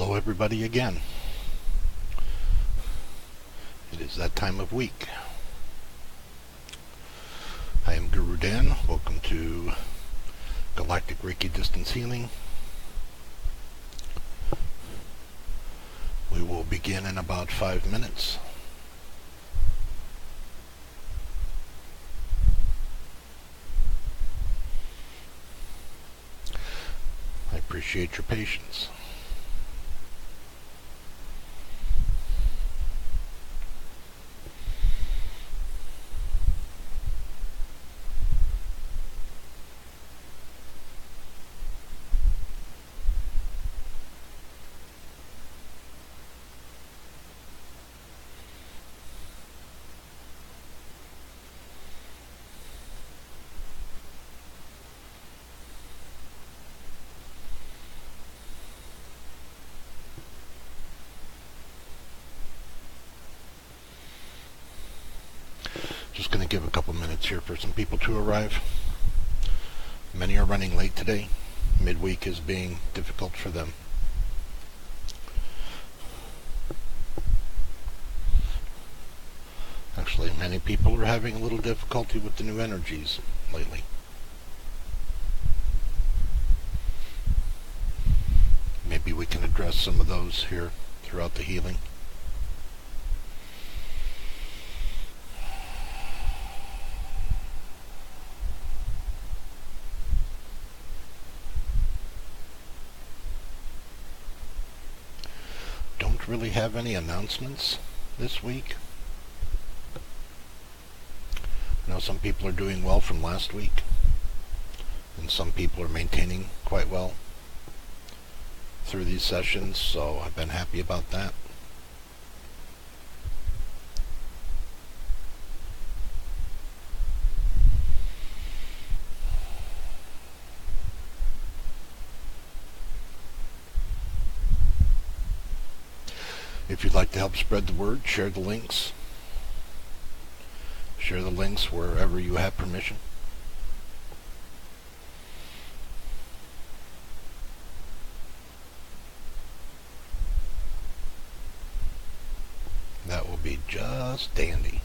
Hello everybody again. It is that time of week. I am Guru Dan. Welcome to Galactic Reiki Distance Healing. We will begin in about 5 minutes. I appreciate your patience. Just going to give a couple minutes here for some people to arrive. Many are running late today. Midweek is being difficult for them. Actually, many people are having a little difficulty with the new energies lately. Maybe we can address some of those here throughout the healing. Don't really have any announcements this week. I know some people are doing well from last week, and some people are maintaining quite well through these sessions, so I've been happy about that. If you'd like to help spread the word, share the links. Share the links wherever you have permission. That will be just dandy.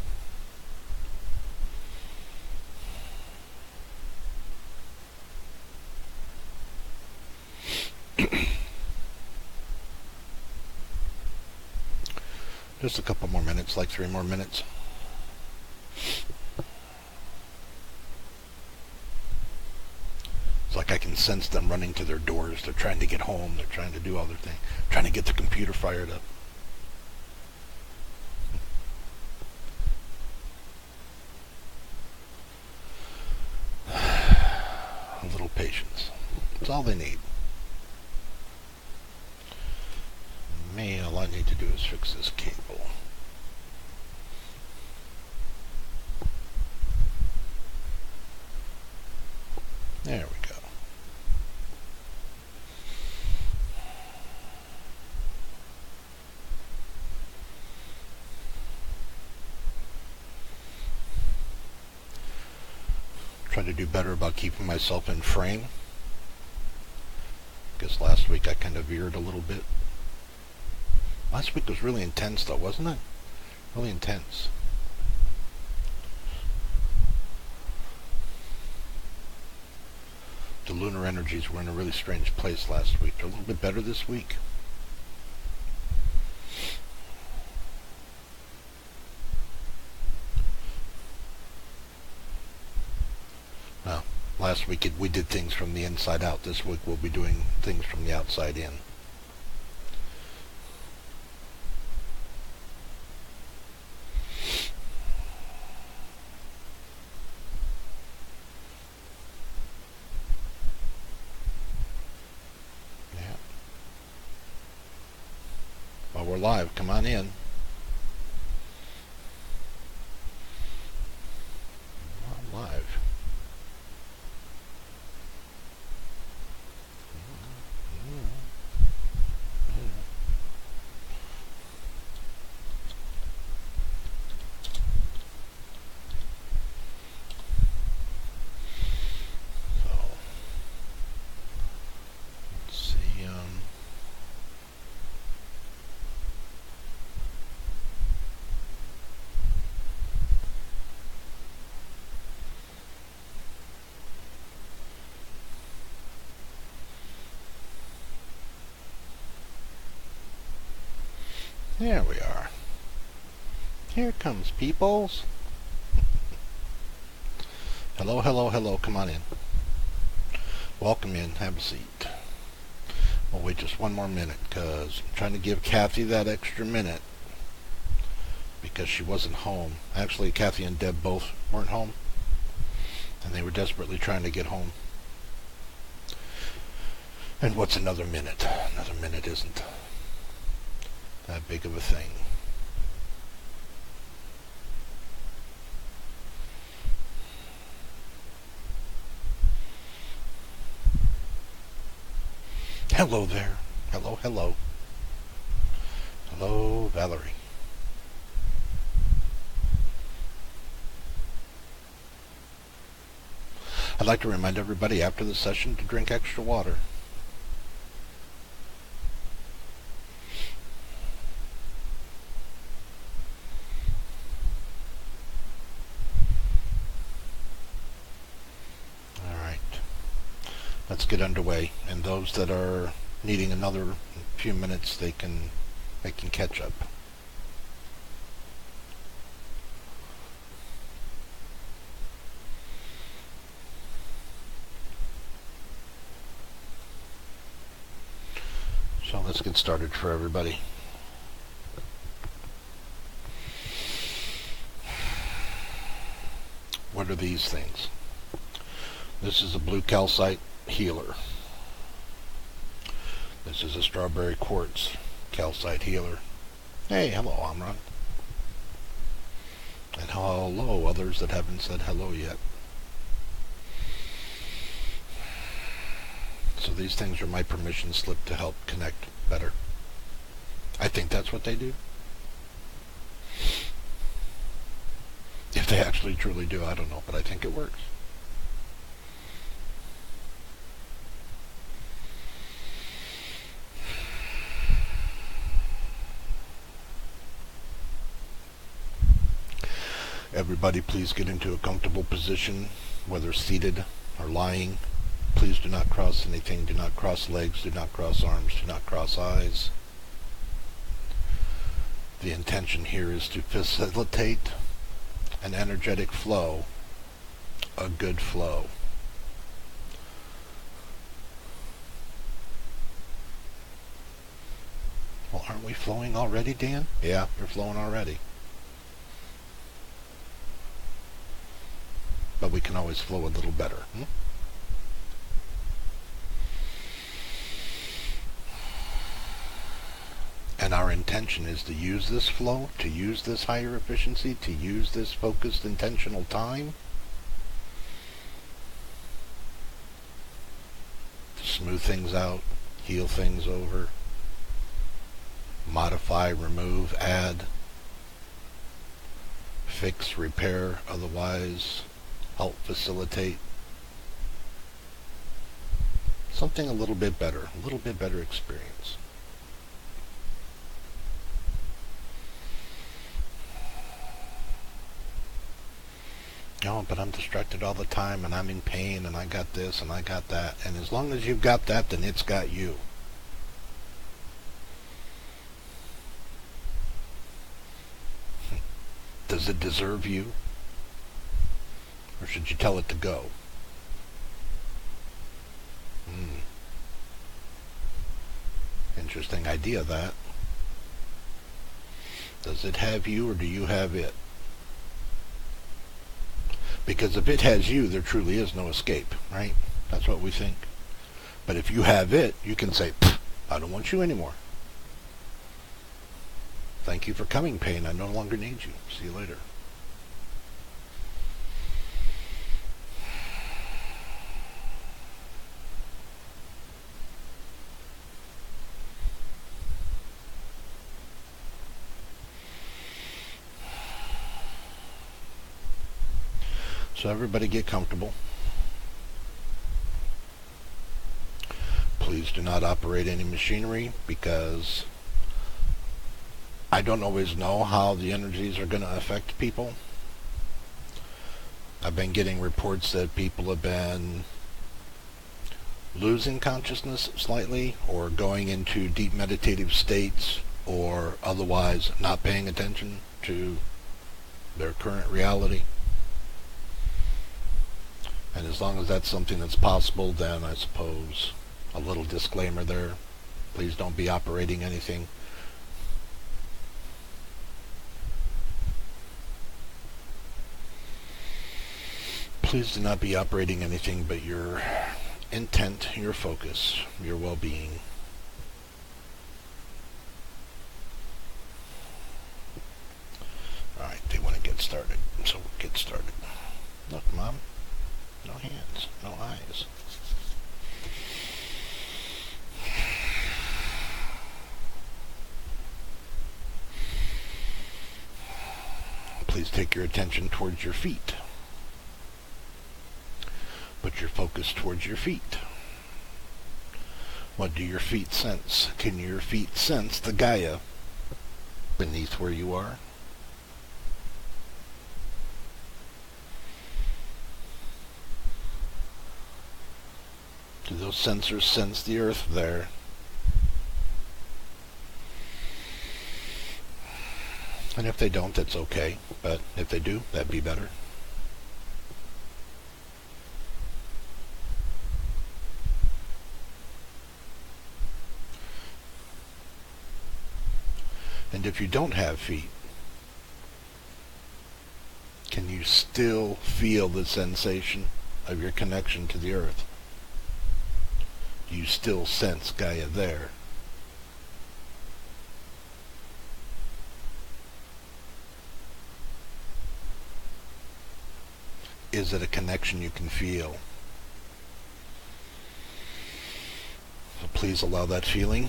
Just a couple more minutes, like 3 more minutes. It's like I can sense them running to their doors. They're trying to get home. They're trying to do other things. Trying to get the computer fired up. A little patience. That's all they need. All I need to do is fix this cable. There we go. Trying to do better about keeping myself in frame. Guess last week I kind of veered a little bit. Last week was really intense though, wasn't it? Really intense. The lunar energies were in a really strange place last week. They're a little bit better this week. Well, last week we did things from the inside out. This week we'll be doing things from the outside in. We're live. Come on in. We're live. There we are. Here comes peoples. Hello, hello, hello. Come on in. Welcome in. Have a seat. We'll wait just one more minute because I'm trying to give Kathy that extra minute because she wasn't home. Actually, Kathy and Deb both weren't home, and they were desperately trying to get home. And what's another minute? Another minute isn't that big of a thing. Hello there. Hello, hello. Hello, Valerie. I'd like to remind everybody after the session to drink extra water. All right. Let's get underway. And those that are needing another few minutes, they can catch up. So let's get started for everybody. What are these things? This is a blue calcite healer. This is a strawberry quartz calcite healer. Hey, hello, Amran. And hello, others that haven't said hello yet. So these things are my permission slip to help connect better. I think that's what they do. If they actually truly do, I don't know, but I think it works. Everybody please get into a comfortable position, whether seated or lying. Please do not cross anything. Do not cross legs. Do not cross arms. Do not cross eyes. The intention here is to facilitate an energetic flow, a good flow. Well, aren't we flowing already, Dan? Yeah, you're flowing already. But we can always flow a little better. And our intention is to use this flow, to use this higher efficiency, to use this focused, intentional time to smooth things out, heal things over, modify, remove, add, fix, repair, otherwise help facilitate something a little bit better experience. Oh, but I'm distracted all the time, and I'm in pain, and I got this, and I got that. And as long as you've got that, then it's got you. Does it deserve you? Or should you tell it to go? Interesting idea, that. Does it have you, or do you have it? Because if it has you, there truly is no escape, right? That's what we think. But if you have it, you can say, I don't want you anymore. Thank you for coming, pain. I no longer need you. See you later. So everybody get comfortable. Please do not operate any machinery, because I don't always know how the energies are going to affect people. I've been getting reports that people have been losing consciousness slightly, or going into deep meditative states or otherwise not paying attention to their current reality. And as long as that's something that's possible, then I suppose a little disclaimer there. Please don't be operating anything. Please do not be operating anything but your intent, your focus, your well-being. Alright, they want to get started, so we'll get started. Look, Mom, no hands, no eyes. Please take your attention towards your feet. Put your focus towards your feet. What do your feet sense? Can your feet sense the Gaia beneath where you are? Do those sensors sense the earth there? And if they don't, that's okay. But if they do, that'd be better. And if you don't have feet, can you still feel the sensation of your connection to the earth? Do you still sense Gaia there? Is it a connection you can feel? So please allow that feeling.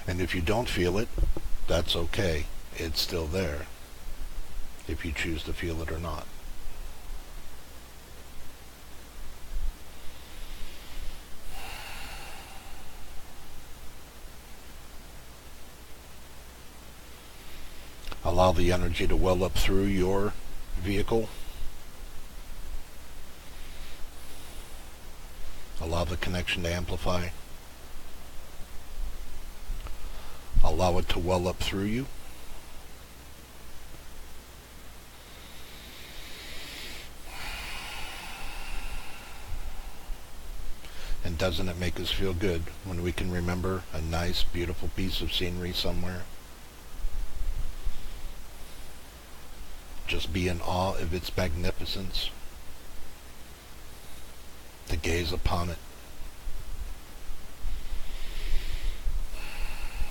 And if you don't feel it, that's okay. It's still there, if you choose to feel it or not. Allow the energy to well up through your vehicle. Allow the connection to amplify. Allow it to well up through you. And doesn't it make us feel good when we can remember a nice, beautiful piece of scenery somewhere? Just be in awe of its magnificence. To gaze upon it.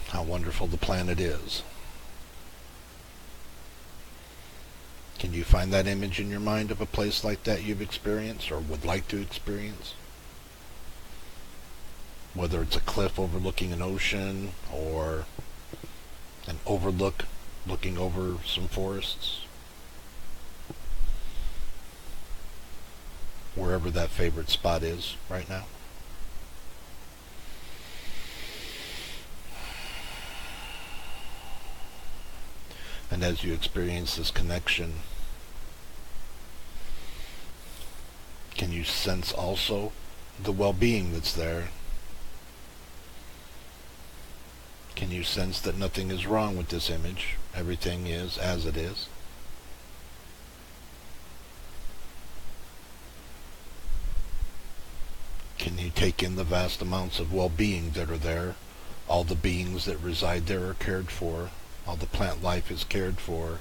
How wonderful the planet is. Can you find that image in your mind of a place like that you've experienced or would like to experience? Whether it's a cliff overlooking an ocean or an overlook looking over some forests. Wherever that favorite spot is right now. And as you experience this connection, can you sense also the well-being that's there? Can you sense that nothing is wrong with this image? Everything is as it is? Can you take in the vast amounts of well-being that are there? All the beings that reside there are cared for. All the plant life is cared for.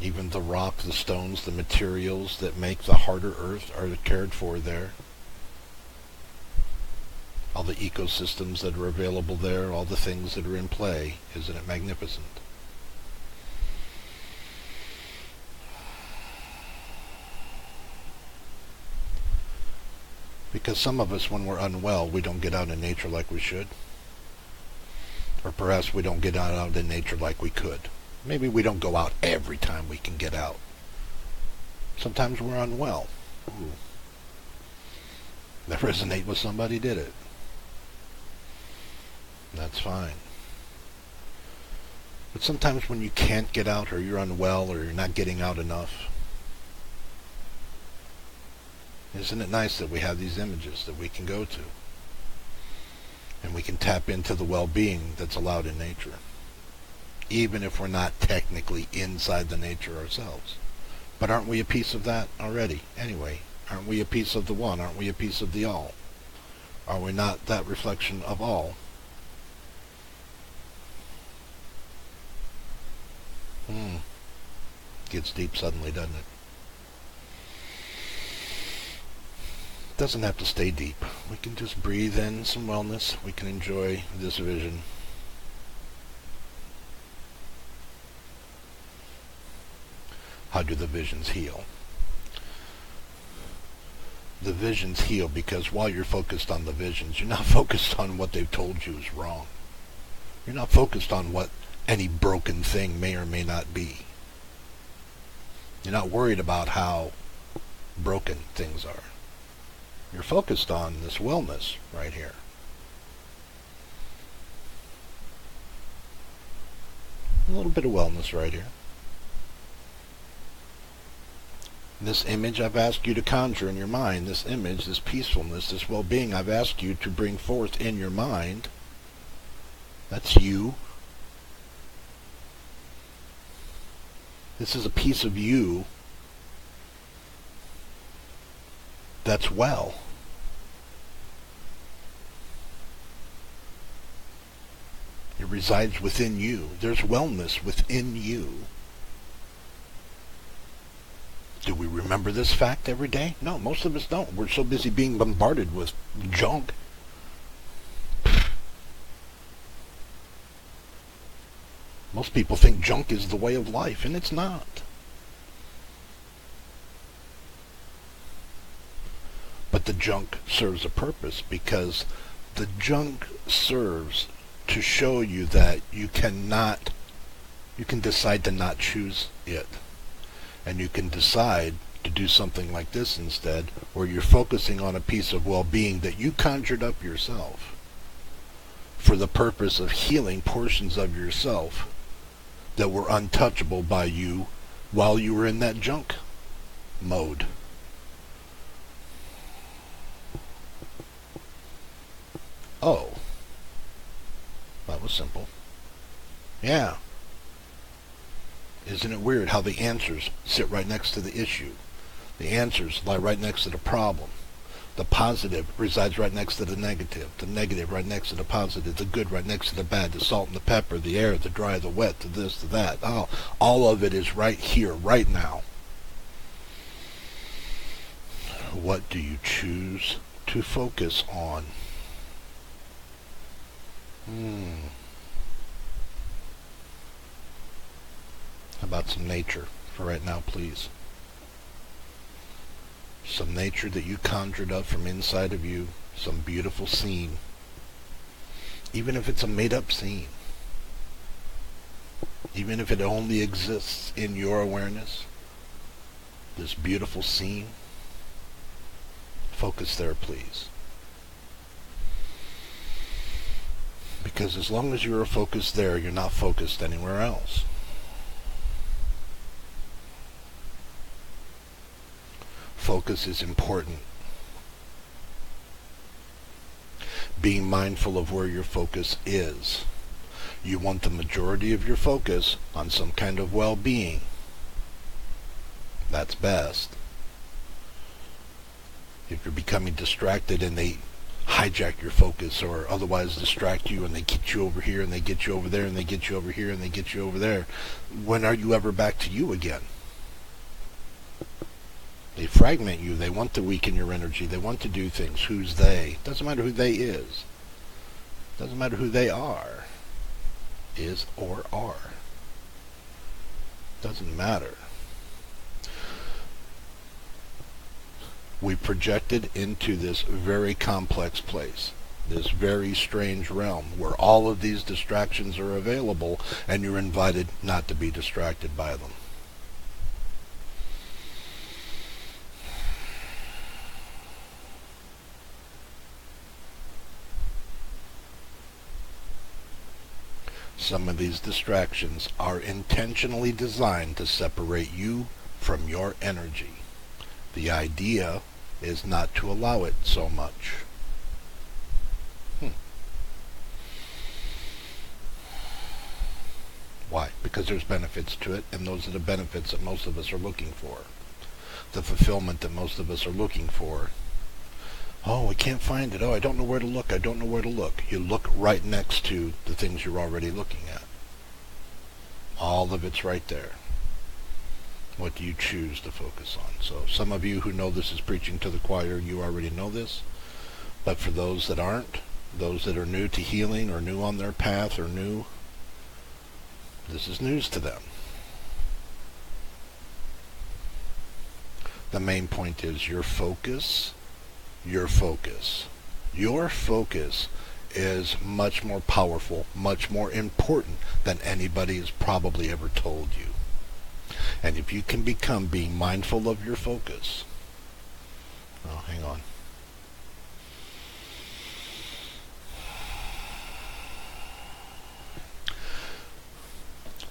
Even the rock, the stones, the materials that make the harder earth are cared for there. All the ecosystems that are available there, all the things that are in play. Isn't it magnificent? Because some of us, when we're unwell, we don't get out in nature like we should. Or perhaps we don't get out in nature like we could. Maybe we don't go out every time we can get out. Sometimes we're unwell. Ooh. That resonate with somebody, did it? That's fine. But sometimes when you can't get out, or you're unwell, or you're not getting out enough, isn't it nice that we have these images that we can go to? And we can tap into the well-being that's allowed in nature, even if we're not technically inside the nature ourselves. But aren't we a piece of that already? Anyway, aren't we a piece of the one? Aren't we a piece of the all? Are we not that reflection of all? Gets deep suddenly, doesn't it? Doesn't have to stay deep. We can just breathe in some wellness. We can enjoy this vision. How do the visions heal? The visions heal because while you're focused on the visions, you're not focused on what they've told you is wrong. You're not focused on what any broken thing may or may not be. You're not worried about how broken things are. You're focused on this wellness right here. A little bit of wellness right here. This image I've asked you to conjure in your mind, this image, this peacefulness, this well-being I've asked you to bring forth in your mind, that's you. This is a piece of you that's well. It resides within you. There's wellness within you. Do we remember this fact every day? No, most of us don't. We're so busy being bombarded with junk. Most people think junk is the way of life, and it's not. But the junk serves a purpose, because the junk serves to show you that you can decide to not choose it. And you can decide to do something like this instead, where you're focusing on a piece of well-being that you conjured up yourself for the purpose of healing portions of yourself that were untouchable by you while you were in that junk mode. Oh, that was simple. Yeah. Isn't it weird how the answers sit right next to the issue? The answers lie right next to the problem. The positive resides right next to the negative right next to the positive, the good right next to the bad, the salt and the pepper, the air, the dry, the wet, the this, the that. Oh, all of it is right here, right now. What do you choose to focus on? How about some nature for right now, please? Some nature that you conjured up from inside of you, some beautiful scene. Even if it's a made-up scene. Even if it only exists in your awareness. This beautiful scene. Focus there, please. Because as long as you are focused there, you're not focused anywhere else. Focus is important. Being mindful of where your focus is. You want the majority of your focus on some kind of well-being. That's best. If you're becoming distracted and they hijack your focus or otherwise distract you and they get you over here and they get you over there and they get you over here and they get you over there, when are you ever back to you again? They fragment you. They want to weaken your energy. They want to do things. Who's they? Doesn't matter who they is. Doesn't matter who they are. Is or are. Doesn't matter. We projected into this very complex place, this very strange realm where all of these distractions are available and you're invited not to be distracted by them. Some of these distractions are intentionally designed to separate you from your energy. The idea is not to allow it so much. Why? Because there's benefits to it, and those are the benefits that most of us are looking for. The fulfillment that most of us are looking for. Oh, we can't find it. Oh, I don't know where to look. I don't know where to look. You look right next to the things you're already looking at. All of it's right there. What do you choose to focus on? So some of you who know this is preaching to the choir, you already know this. But for those that aren't, those that are new to healing or new on their path or new, this is news to them. The main point is your focus. Your focus is much more powerful, much more important than anybody has probably ever told you. And if you can become being mindful of your focus. Oh, hang on.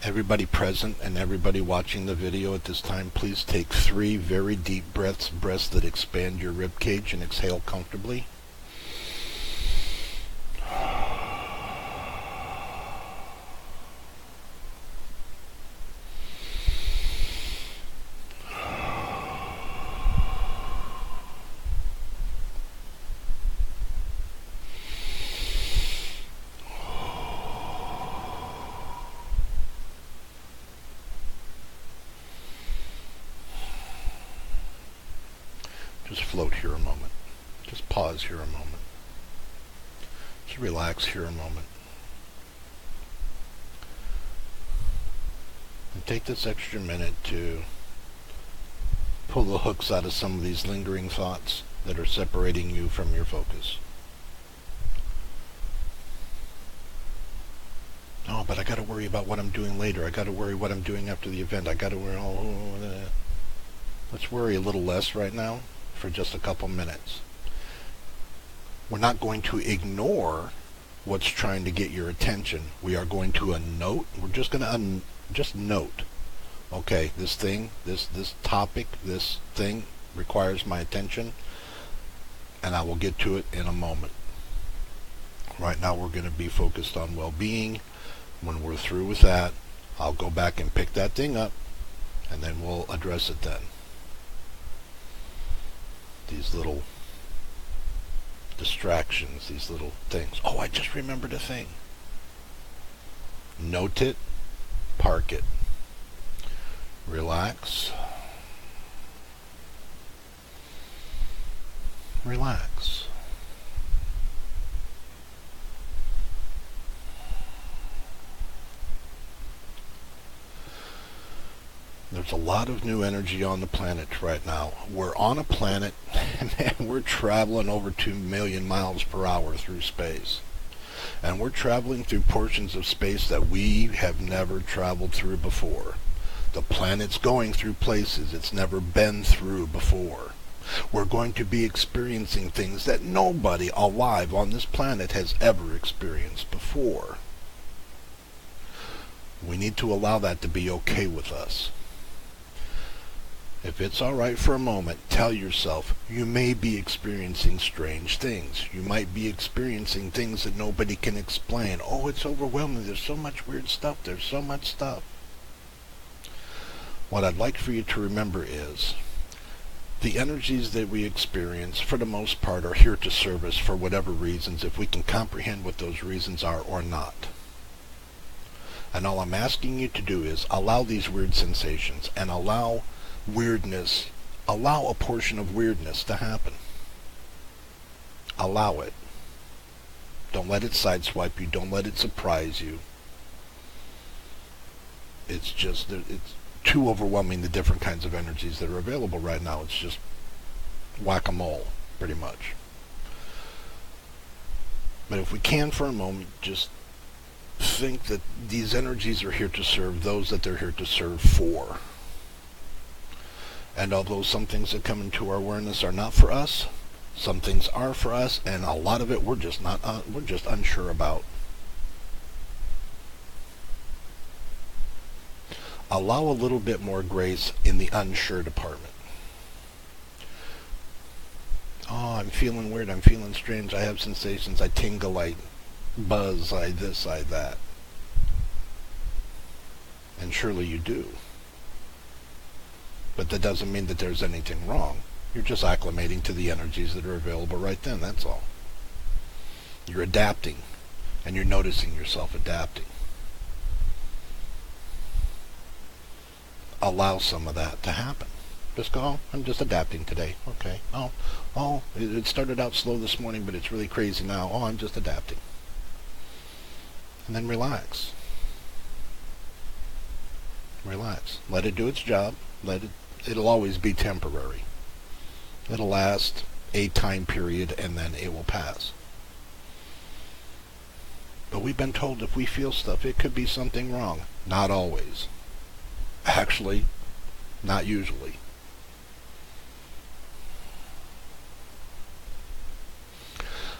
Everybody present and everybody watching the video at this time, please take 3 very deep breaths that expand your rib cage, and exhale comfortably. Just float here a moment. Just pause here a moment. Just relax here a moment. And take this extra minute to pull the hooks out of some of these lingering thoughts that are separating you from your focus. Oh, but I got to worry about what I'm doing later. I got to worry what I'm doing after the event. I got to worry. Let's worry a little less right now for just a couple minutes. We're not going to ignore what's trying to get your attention. We are going to note. We're just going to just note. Okay, this thing, this topic, this thing requires my attention, and I will get to it in a moment. Right now we're going to be focused on well-being. When we're through with that, I'll go back and pick that thing up, and then we'll address it then. These little distractions, these little things. Oh, I just remembered a thing. Note it, park it. Relax. Relax. There's a lot of new energy on the planet right now. We're on a planet, and we're traveling over 2 million miles per hour through space. And we're traveling through portions of space that we have never traveled through before. The planet's going through places it's never been through before. We're going to be experiencing things that nobody alive on this planet has ever experienced before. We need to allow that to be okay with us. If it's all right for a moment, tell yourself you may be experiencing strange things. You might be experiencing things that nobody can explain. Oh, it's overwhelming. There's so much weird stuff. There's so much stuff. What I'd like for you to remember is the energies that we experience, for the most part, are here to serve us for whatever reasons, if we can comprehend what those reasons are or not. And all I'm asking you to do is allow these weird sensations and allow weirdness, allow a portion of weirdness to happen. Allow it. Don't let it sideswipe you. Don't let it surprise you. It's too overwhelming, the different kinds of energies that are available right now. It's just whack-a-mole, pretty much. But if we can for a moment, just think that these energies are here to serve those that they're here to serve for. And although some things that come into our awareness are not for us, some things are for us, and a lot of it we're just unsure about. Allow a little bit more grace in the unsure department. Oh, I'm feeling weird, I'm feeling strange, I have sensations, I tingle, I buzz, I this, I that. And surely you do. But that doesn't mean that there's anything wrong. You're just acclimating to the energies that are available right then, that's all. You're adapting, and you're noticing yourself adapting. Allow some of that to happen. Just go, oh, I'm just adapting today. Okay. Oh, it started out slow this morning, but it's really crazy now. Oh, I'm just adapting. And then relax. Relax. Let it do its job. It'll always be temporary. It'll last a time period and then it will pass. But we've been told if we feel stuff, it could be something wrong. Not always. Actually, not usually.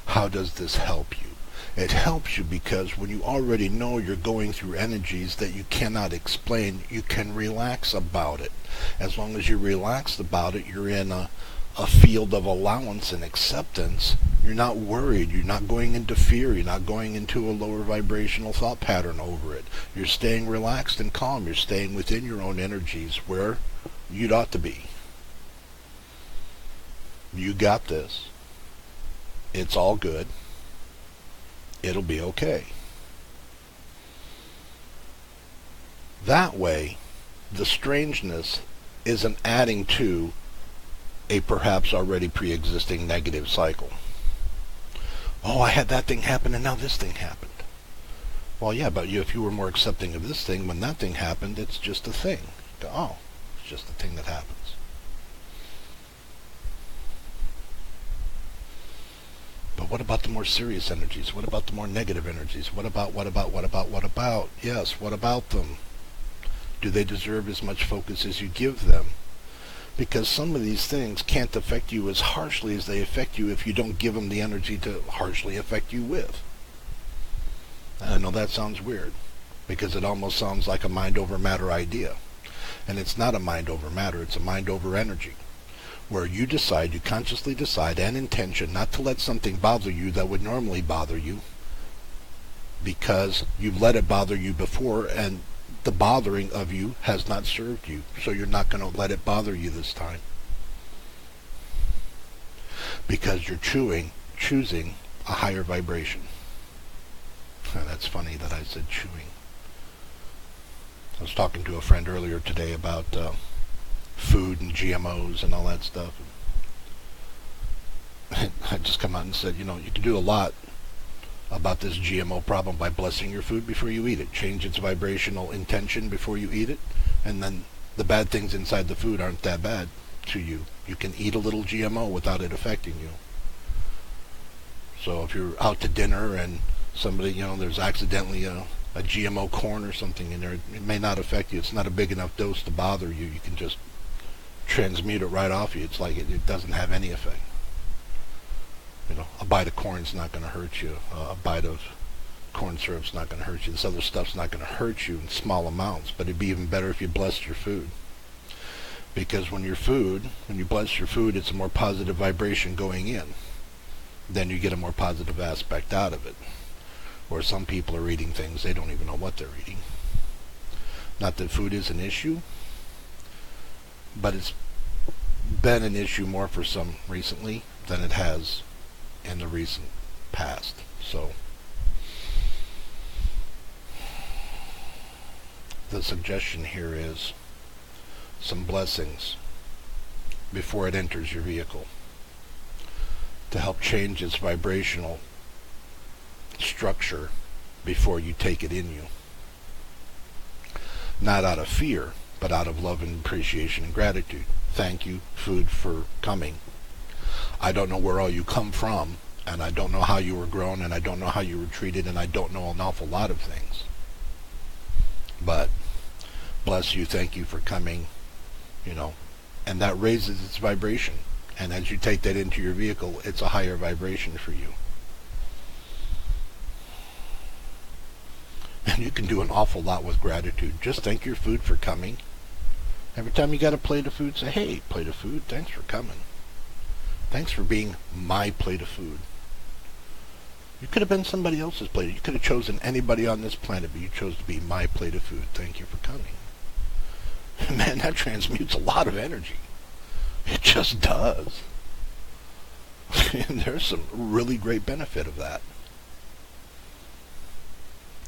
How does this help you? It helps you because when you already know you're going through energies that you cannot explain, you can relax about it. As long as you're relaxed about it, you're in a field of allowance and acceptance. You're not worried. You're not going into fear. You're not going into a lower vibrational thought pattern over it. You're staying relaxed and calm. You're staying within your own energies where you'd ought to be. You got this. It's all good. It'll be okay. That way, the strangeness isn't adding to a perhaps already pre-existing negative cycle. Oh, I had that thing happen and now this thing happened. Well, yeah, but if you were more accepting of this thing, when that thing happened, it's just a thing. Oh, it's just a thing that happens. But what about the more serious energies? What about the more negative energies? What about? Yes, what about them? Do they deserve as much focus as you give them? Because some of these things can't affect you as harshly as they affect you if you don't give them the energy to harshly affect you with. And I know that sounds weird, because it almost sounds like a mind over matter idea. And it's not a mind over matter, it's a mind over energy. Where you consciously decide and intention not to let something bother you that would normally bother you, because you've let it bother you before and the bothering of you has not served you, so you're not going to let it bother you this time. Because you're choosing a higher vibration. And that's funny that I said chewing. I was talking to a friend earlier today about food and GMOs and all that stuff. And I just come out and said, you can do a lot about this GMO problem by blessing your food before you eat it. Change its vibrational intention before you eat it, and then the bad things inside the food aren't that bad to you. You can eat a little GMO without it affecting you. So if you're out to dinner and somebody, there's accidentally a GMO corn or something in there, it may not affect you. It's not a big enough dose to bother you. You can just transmute it right off you. It's like it doesn't have any effect. A bite of corn's not going to hurt you. A bite of corn syrup's not going to hurt you. This other stuff's not going to hurt you in small amounts, but it'd be even better if you blessed your food. Because when you bless your food, it's a more positive vibration going in. Then you get a more positive aspect out of it. Or some people are eating things, they don't even know what they're eating. Not that food is an issue, but it's been an issue more for some recently than it has in the recent past. So the suggestion here is some blessings before it enters your vehicle to help change its vibrational structure before you take it in you. Not out of fear, but out of love and appreciation and gratitude. Thank you, food, for coming. I don't know where all you come from, and I don't know how you were grown, and I don't know how you were treated, and I don't know an awful lot of things. But bless you, thank you for coming, and that raises its vibration. And as you take that into your vehicle, it's a higher vibration for you. And you can do an awful lot with gratitude. Just thank your food for coming. Every time you got a plate of food, say, hey, plate of food, thanks for coming. Thanks for being my plate of food. You could have been somebody else's plate. You could have chosen anybody on this planet, but you chose to be my plate of food. Thank you for coming. Man, that transmutes a lot of energy. It just does. And there's some really great benefit of that.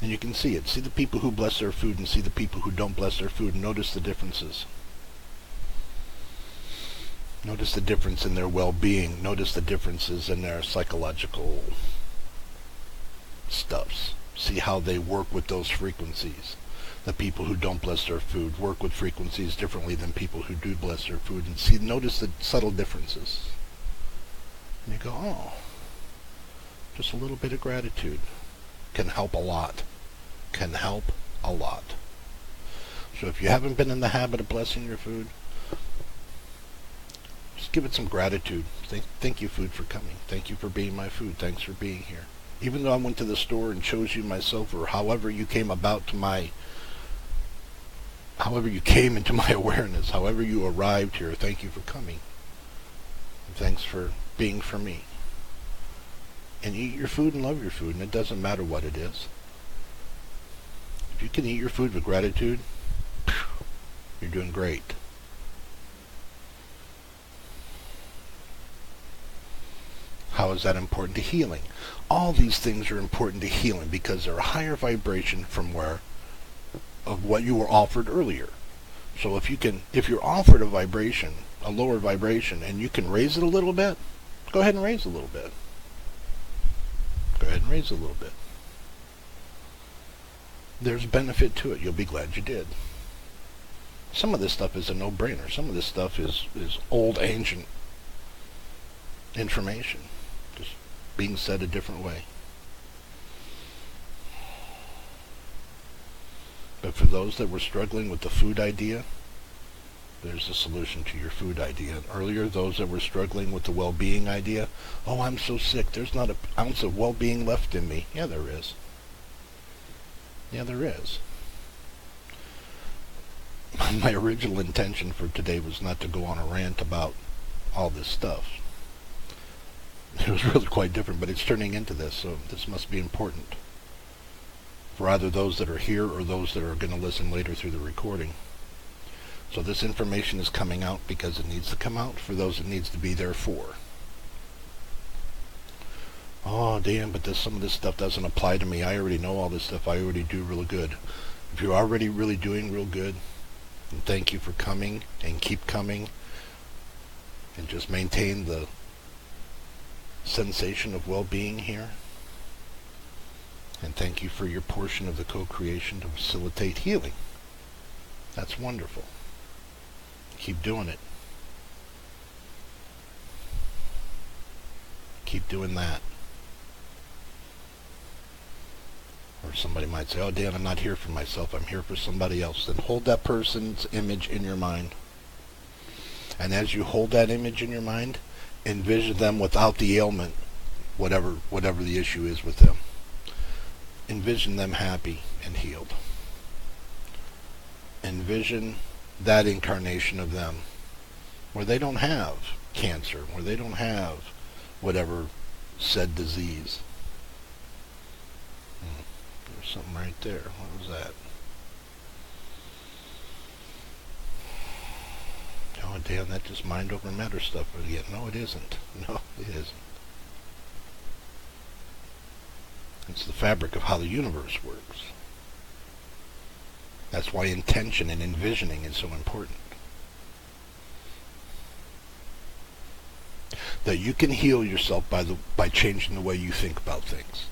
And you can see it. See the people who bless their food and see the people who don't bless their food. Notice the differences. Notice the difference in their well-being. Notice the differences in their psychological stuffs. See how they work with those frequencies. The people who don't bless their food work with frequencies differently than people who do bless their food. And notice the subtle differences. And you go, oh, just a little bit of gratitude can help a lot. Can help a lot. So if you haven't been in the habit of blessing your food, just give it some gratitude. Thank you, food, for coming. Thank you for being my food. Thanks for being here. Even though I went to the store and chose you myself, or however you came into my awareness, however you arrived here, thank you for coming. And thanks for being for me. And eat your food and love your food, and it doesn't matter what it is. If you can eat your food with gratitude, you're doing great. How is that important to healing? All these things are important to healing because they're a higher vibration of what you were offered earlier. So if you're offered a lower vibration, and you can raise it a little bit, go ahead and raise a little bit. Go ahead and raise a little bit. There's benefit to it. You'll be glad you did. Some of this stuff is a no-brainer. Some of this stuff is old, ancient information, just being said a different way. But for those that were struggling with the food idea, there's a solution to your food idea. And earlier, those that were struggling with the well-being idea, oh, I'm so sick, there's not an ounce of well-being left in me. Yeah, there is. Yeah, there is. My original intention for today was not to go on a rant about all this stuff. It was really quite different, but it's turning into this, so this must be important for either those that are here or those that are going to listen later through the recording. So this information is coming out because it needs to come out for those it needs to be there for. Oh, damn, but some of this stuff doesn't apply to me. I already know all this stuff. I already do real good. If you're already really doing real good, then thank you for coming, and keep coming, and just maintain the sensation of well-being here. And thank you for your portion of the co-creation to facilitate healing. That's wonderful. Keep doing it. Keep doing that. Or somebody might say, oh, Dan, I'm not here for myself. I'm here for somebody else. Then hold that person's image in your mind. And as you hold that image in your mind, envision them without the ailment, whatever the issue is with them. Envision them happy and healed. Envision that incarnation of them where they don't have cancer, where they don't have whatever said disease. There's something right there. What was that? Oh, damn, that just mind over matter stuff again. No, it isn't. No, it isn't. It's the fabric of how the universe works. That's why intention and envisioning is so important. That you can heal yourself by changing the way you think about things.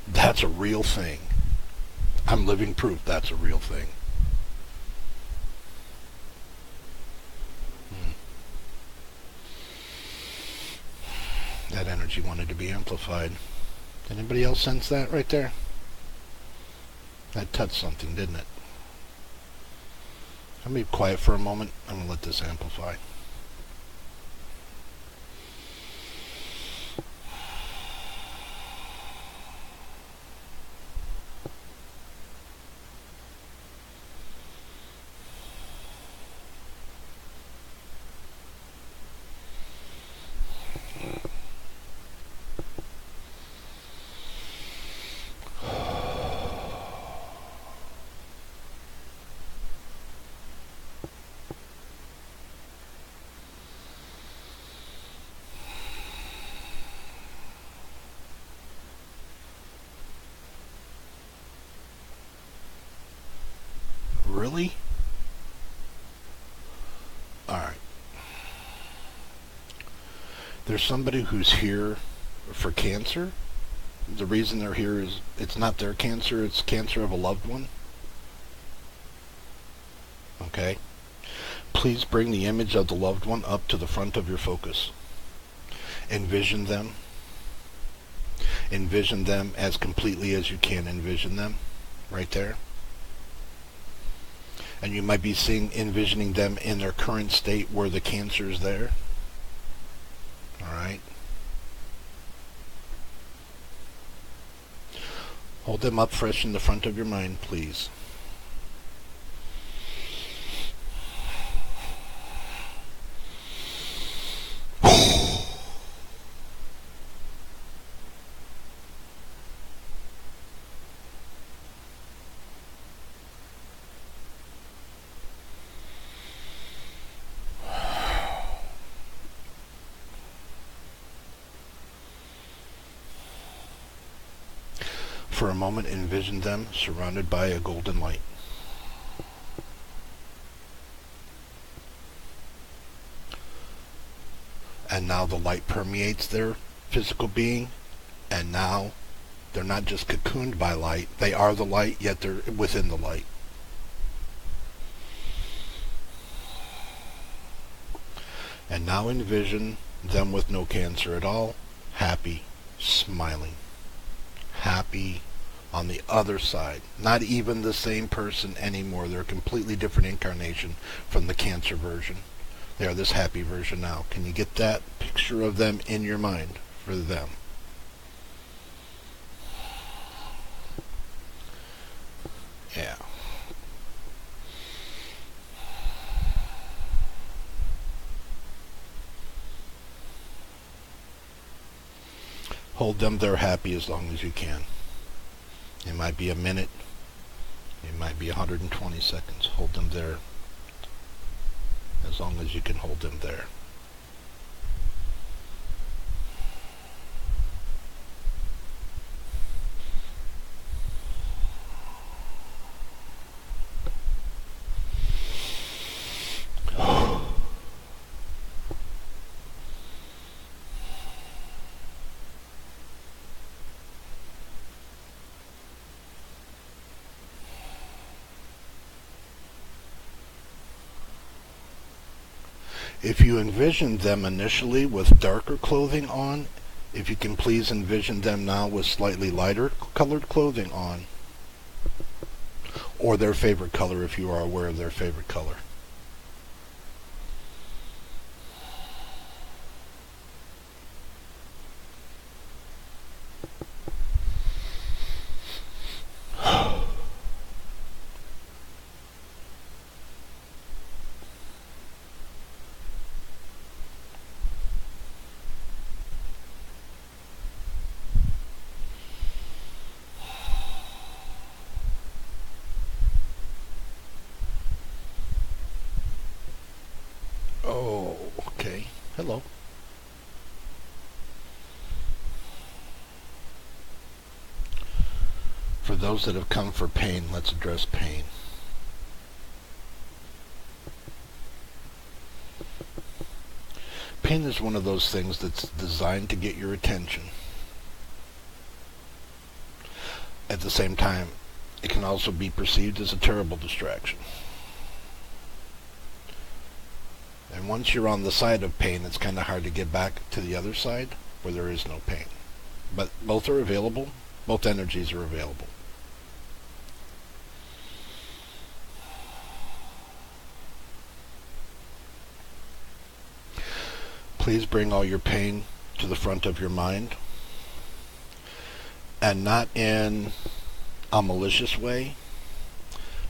That's a real thing. I'm living proof that's a real thing. That energy wanted to be amplified. Anybody else sense that right there? That touched something, didn't it? I'm going to be quiet for a moment. I'm going to let this amplify. permanently? Alright. There's somebody who's here for cancer. The reason they're here is it's not their cancer, it's cancer of a loved one. Okay? Please bring the image of the loved one up to the front of your focus. Envision them. Envision them as completely as you can envision them. Right there. And you might be envisioning them in their current state where the cancer is there. Alright? Hold them up fresh in the front of your mind, please. For a moment, envision them surrounded by a golden light. And now the light permeates their physical being, and now they're not just cocooned by light, they are the light, yet they're within the light. And now envision them with no cancer at all, happy, smiling, happy on the other side. Not even the same person anymore. They're a completely different incarnation from the cancer version. They are this happy version now. Can you get that picture of them in your mind for them? Yeah. Hold them there happy as long as you can. It might be a minute. It might be 120 seconds. Hold them there as long as you can hold them there. If you envisioned them initially with darker clothing on, if you can please envision them now with slightly lighter colored clothing on, or their favorite color if you are aware of their favorite color. Oh, okay. Hello. For those that have come for pain, let's address pain. Pain is one of those things that's designed to get your attention. At the same time, it can also be perceived as a terrible distraction. And once you're on the side of pain, it's kind of hard to get back to the other side where there is no pain. But both are available. Both energies are available. Please bring all your pain to the front of your mind. And not in a malicious way.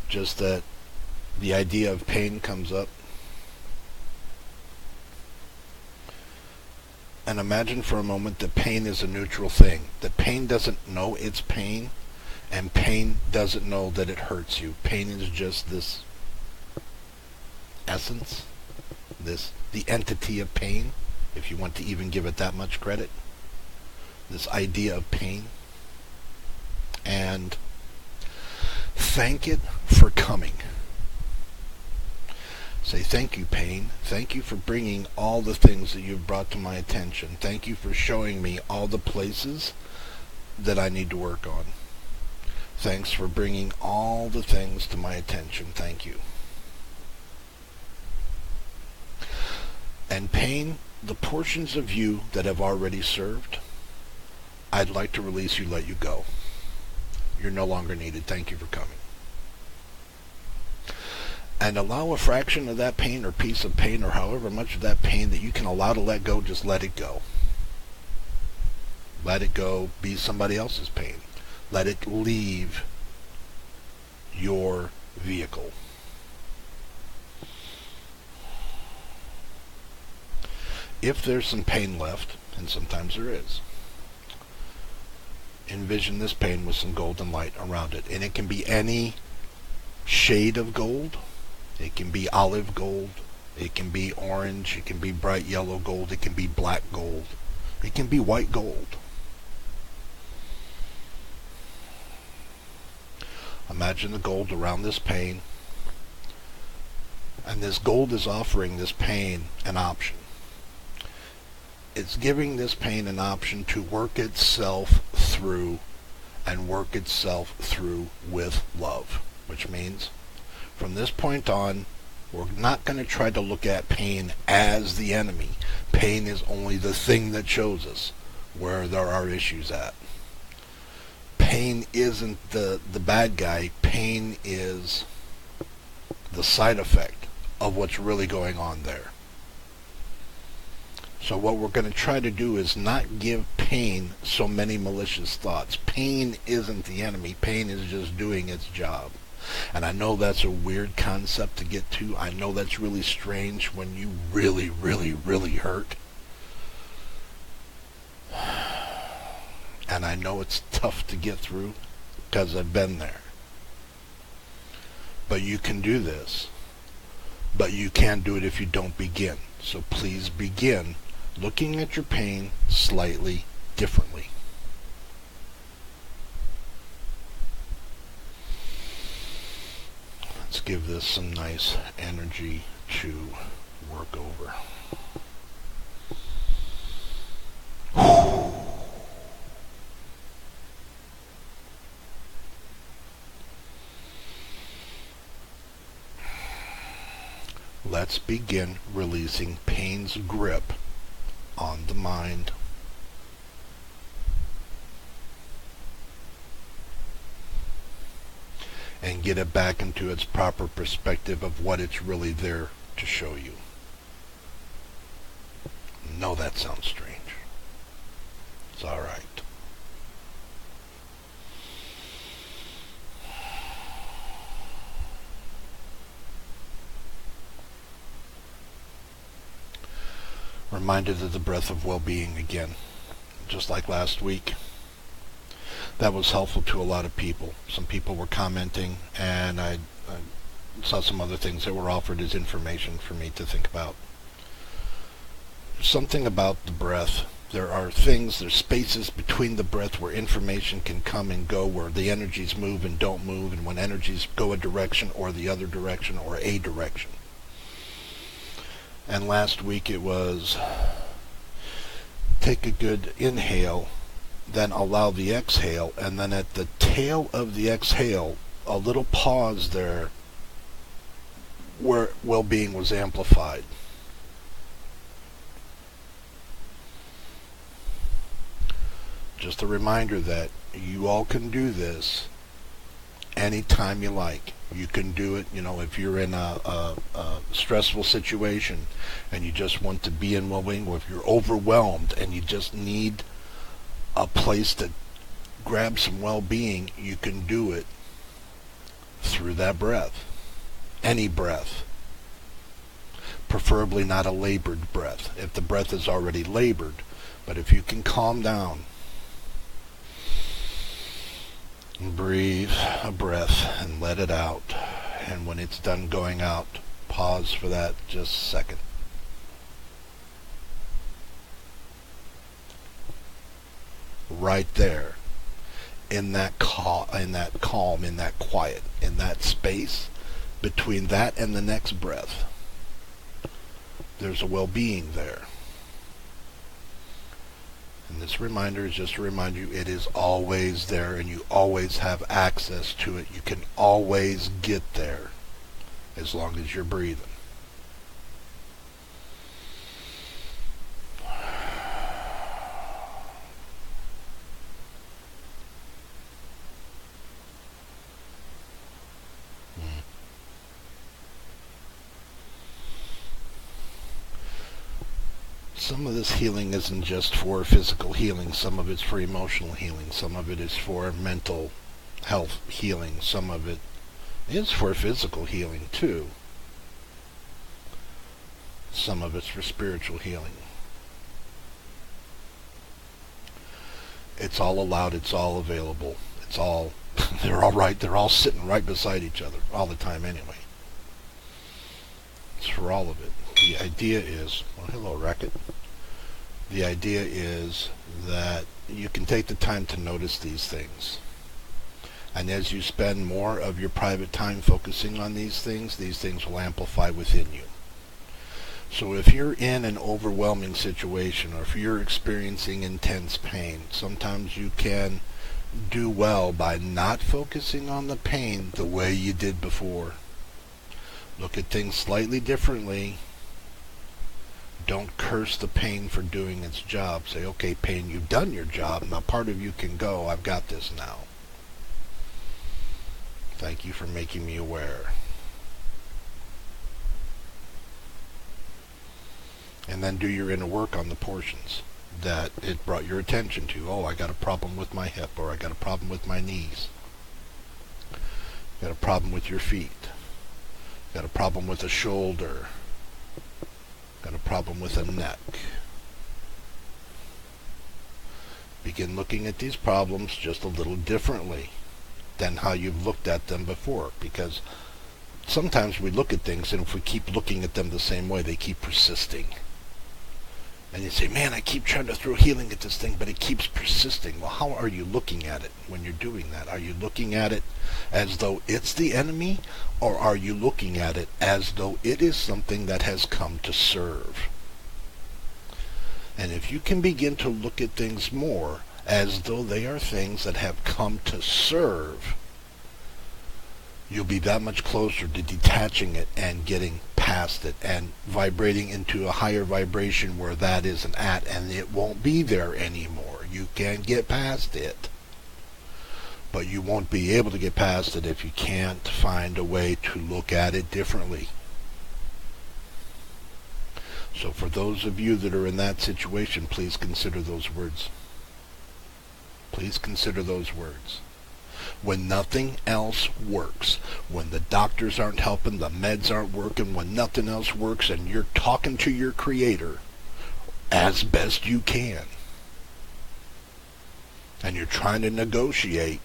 Just that the idea of pain comes up. And imagine for a moment that pain is a neutral thing. That pain doesn't know it's pain, and pain doesn't know that it hurts you. Pain is just this essence, the entity of pain, if you want to even give it that much credit. This idea of pain. And thank it for coming. Say, thank you, pain. Thank you for bringing all the things that you've brought to my attention. Thank you for showing me all the places that I need to work on. Thanks for bringing all the things to my attention. Thank you. And pain, the portions of you that have already served, I'd like to release you, let you go. You're no longer needed. Thank you for coming. And allow a fraction of that pain or piece of pain or however much of that pain that you can allow to let go, just let it go. Let it go, be somebody else's pain. Let it leave your vehicle. If there's some pain left, and sometimes there is, envision this pain with some golden light around it. And it can be any shade of gold. It can be olive gold. It can be orange. It can be bright yellow gold. It can be black gold. It can be white gold. Imagine the gold around this pain. And this gold is offering this pain an option. It's giving this pain an option to work itself through, and work itself through with love. Which means, from this point on, we're not going to try to look at pain as the enemy. Pain is only the thing that shows us where there are issues at. Pain isn't the bad guy. Pain is the side effect of what's really going on there. So what we're going to try to do is not give pain so many malicious thoughts. Pain isn't the enemy. Pain is just doing its job. And I know that's a weird concept to get to. I know that's really strange when you really, really, really hurt. And I know it's tough to get through because I've been there. But you can do this. But you can't do it if you don't begin. So please begin looking at your pain slightly differently. Let's give this some nice energy to work over. Let's begin releasing pain's grip on the mind. And get it back into its proper perspective of what it's really there to show you. No, that sounds strange. It's all right. Reminded of the breath of well-being again. Just like last week. That was helpful to a lot of people. Some people were commenting, and I saw some other things that were offered as information for me to think about. Something about the breath. There are things, there's spaces between the breath where information can come and go, where the energies move and don't move, and when energies go a direction or the other direction or a direction. And last week it was take a good inhale, then allow the exhale, and then at the tail of the exhale, a little pause there where well-being was amplified. Just a reminder that you all can do this anytime you like. You can do it, if you're in a stressful situation and you just want to be in well-being, or if you're overwhelmed and you just need a place to grab some well-being, you can do it through that breath. Any breath. Preferably not a labored breath, if the breath is already labored. But if you can calm down and breathe a breath and let it out, and when it's done going out, pause for that just a second. Right there, in that calm, in that quiet, in that space between that and the next breath, there's a well-being there. And this reminder is just to remind you it is always there, and you always have access to it. You can always get there as long as you're breathing. Some of this healing isn't just for physical healing. Some of it's for emotional healing. Some of it is for mental health healing. Some of it is for physical healing too. Some of it's for spiritual healing. It's all allowed. It's all available. It's all, they're all right. They're all sitting right beside each other all the time anyway. It's for all of it. The idea is, well, hello, Racket. The idea is that you can take the time to notice these things. And as you spend more of your private time focusing on these things will amplify within you. So if you're in an overwhelming situation, or if you're experiencing intense pain, sometimes you can do well by not focusing on the pain the way you did before. Look at things slightly differently. Don't curse the pain for doing its job. Say, okay, pain, you've done your job. Now part of you can go. I've got this now. Thank you for making me aware. And then do your inner work on the portions that it brought your attention to. Oh, I got a problem with my hip, or I got a problem with my knees. Got a problem with your feet. Got a problem with a shoulder. Got a problem with a neck. Begin looking at these problems just a little differently than how you've looked at them before, because sometimes we look at things, and if we keep looking at them the same way, they keep persisting. And you say, man, I keep trying to throw healing at this thing, but it keeps persisting. Well, how are you looking at it when you're doing that? Are you looking at it as though it's the enemy, or are you looking at it as though it is something that has come to serve? And if you can begin to look at things more as though they are things that have come to serve, you'll be that much closer to detaching it and getting past it and vibrating into a higher vibration where that isn't at, and it won't be there anymore. You can get past it, but you won't be able to get past it if you can't find a way to look at it differently. So for those of you that are in that situation, please consider those words. Please consider those words. When nothing else works, when the doctors aren't helping, the meds aren't working, when nothing else works, and you're talking to your Creator as best you can, and you're trying to negotiate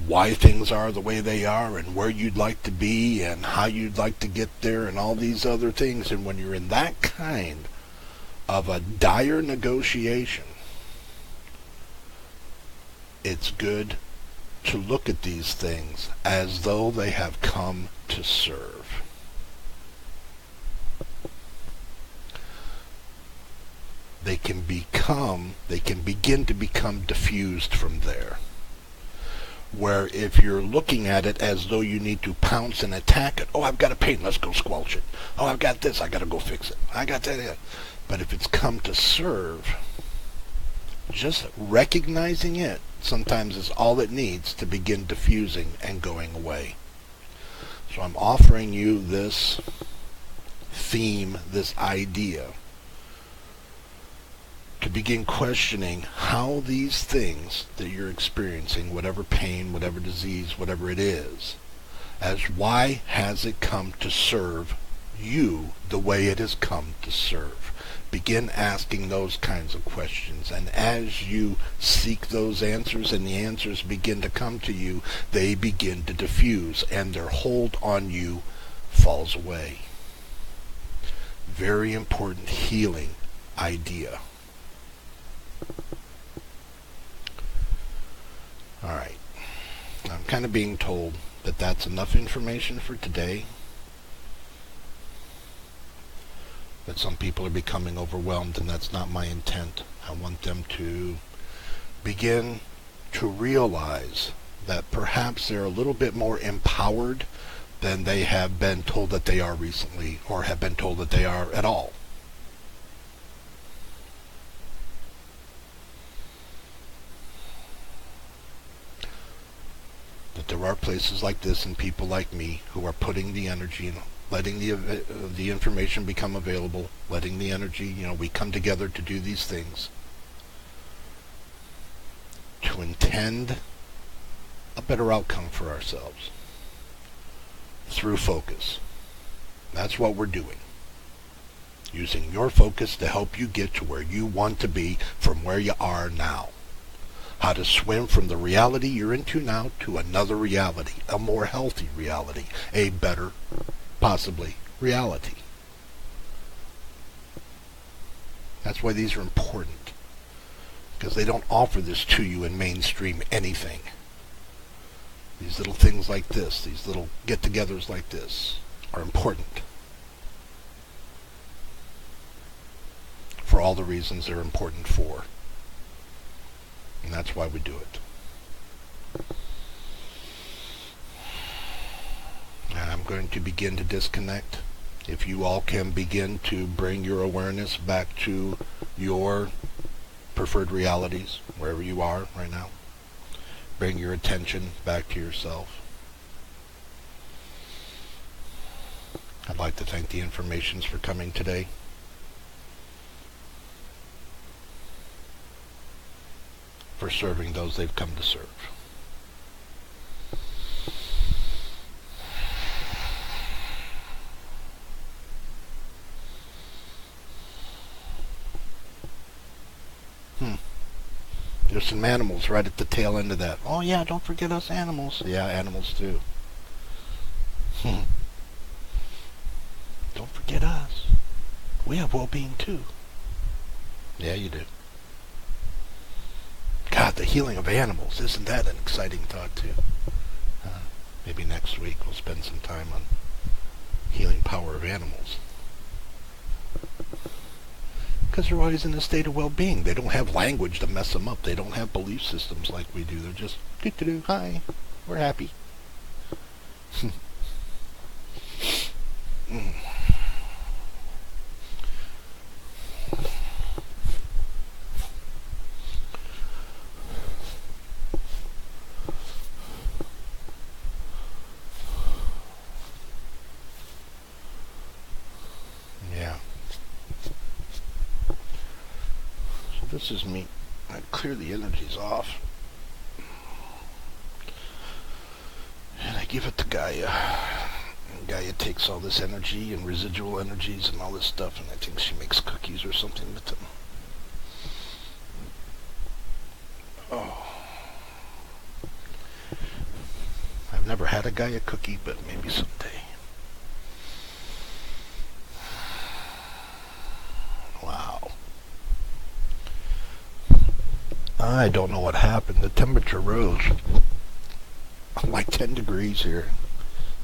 why things are the way they are, and where you'd like to be, and how you'd like to get there, and all these other things, and when you're in that kind of a dire negotiation, it's good to look at these things as though they have come to serve. They can begin to become diffused from there. Where if you're looking at it as though you need to pounce and attack it, oh, I've got a pain, let's go squelch it. Oh, I've got this, I got to go fix it. I got that. But if it's come to serve, just recognizing it sometimes is all it needs to begin diffusing and going away. So I'm offering you this theme, this idea, to begin questioning how these things that you're experiencing, whatever pain, whatever disease, whatever it is, as why has it come to serve you the way it has come to serve? Begin asking those kinds of questions, and as you seek those answers and the answers begin to come to you, they begin to diffuse, and their hold on you falls away. Very important healing idea. Alright, I'm kind of being told that that's enough information for today. But some people are becoming overwhelmed, and that's not my intent. I want them to begin to realize that perhaps they're a little bit more empowered than they have been told that they are recently, or have been told that they are at all. That there are places like this and people like me who are putting the energy and letting the information become available, letting the energy, we come together to do these things, to intend a better outcome for ourselves through focus. That's what we're doing. Using your focus to help you get to where you want to be from where you are now. How to swim from the reality you're into now to another reality, a more healthy reality, a better, possibly, reality. That's why these are important, because they don't offer this to you in mainstream anything. These little things like this, these little get-togethers like this, are important for all the reasons they're important for. And that's why we do it. And I'm going to begin to disconnect. If you all can begin to bring your awareness back to your preferred realities, wherever you are right now. Bring your attention back to yourself. I'd like to thank the informations for coming today. For serving those they've come to serve. There's some animals right at the tail end of that. Oh yeah, don't forget us animals. Yeah, animals too. Don't forget us. We have well-being too. Yeah, you do. God, the healing of animals. Isn't that an exciting thought too? Maybe next week we'll spend some time on healing power of animals. Because they're always in a state of well-being. They don't have language to mess them up. They don't have belief systems like we do. They're just, do-do-do, hi, we're happy. Yeah. So this is me. I clear the energies off. And I give it to Gaia. And Gaia takes all this energy and residual energies and all this stuff, and I think she makes cookies or something with them. Oh. I've never had a Gaia cookie, but maybe someday. Wow. I don't know what happened. The temperature rose like 10 degrees here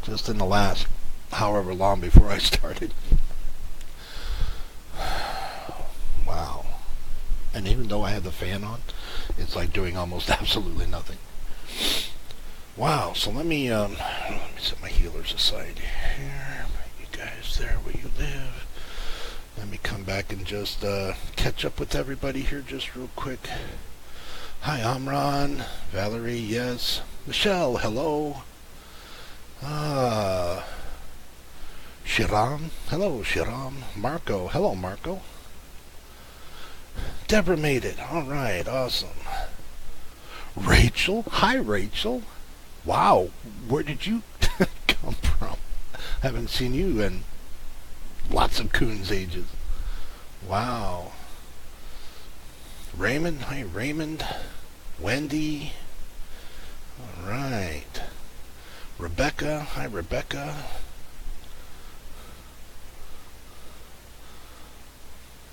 just in the last however long before I started. Wow. And even though I have the fan on, it's like doing almost absolutely nothing. Wow. So let me set my healers aside here. You guys there where you live. Let me come back and just catch up with everybody here just real quick. Hi, Amran. Valerie, yes. Michelle, hello. Shiram, hello, Shiram. Marco, hello, Marco. Deborah made it. All right, awesome. Rachel, hi, Rachel. Wow, where did you come from? Haven't seen you in lots of coons ages. Wow. Raymond, hi, Raymond. Wendy. All right. Rebecca, hi, Rebecca.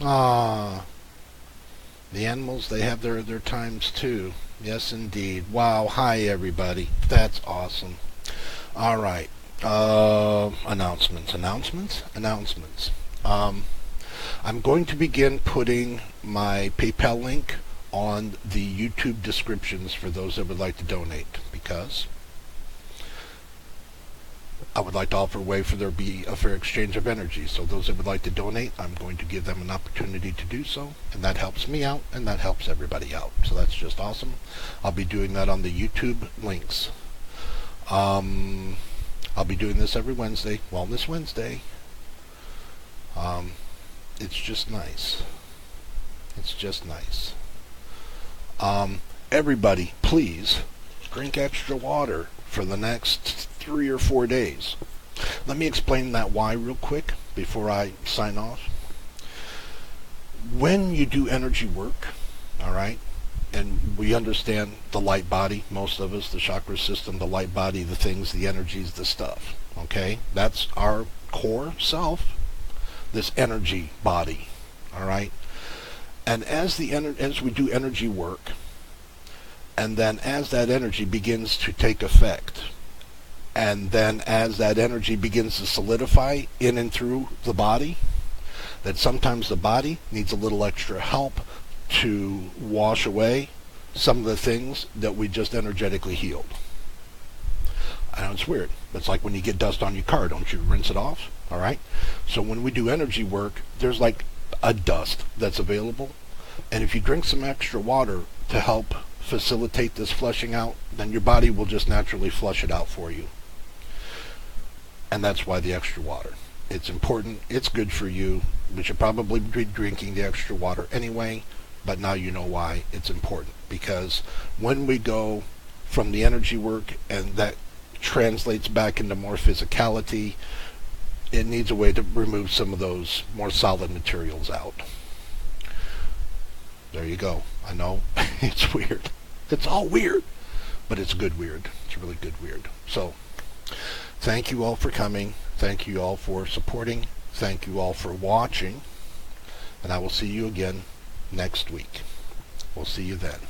Ah, the animals, they have their times too. Yes, indeed. Wow, hi, everybody. That's awesome. All right. Announcements. I'm going to begin putting my PayPal link on the YouTube descriptions for those that would like to donate, because I would like to offer a way for there to be a fair exchange of energy. So those that would like to donate, I'm going to give them an opportunity to do so, and that helps me out, and that helps everybody out. So that's just awesome. I'll be doing that on the YouTube links. I'll be doing this every Wednesday, Wellness Wednesday. It's just nice. It's just nice. Everybody, please drink extra water for the next 3 or 4 days. Let me explain that why real quick before I sign off. When you do energy work, all right, and we understand the light body, most of us, the chakra system, the light body, the things, the energies, the stuff, okay? That's our core self, this energy body, all right? And as we do energy work, and then as that energy begins to take effect, and then as that energy begins to solidify in and through the body, that sometimes the body needs a little extra help to wash away some of the things that we just energetically healed. I know it's weird. It's like when you get dust on your car, don't you rinse it off? All right? So when we do energy work, there's like a dust that's available. And if you drink some extra water to help facilitate this flushing out, then your body will just naturally flush it out for you. And that's why the extra water. It's important. It's good for you. We should probably be drinking the extra water anyway, but now you know why it's important. Because when we go from the energy work and that translates back into more physicality, it needs a way to remove some of those more solid materials out. There you go. I know it's weird. It's all weird, but it's good weird. It's really good weird. So thank you all for coming. Thank you all for supporting. Thank you all for watching. And I will see you again next week. We'll see you then.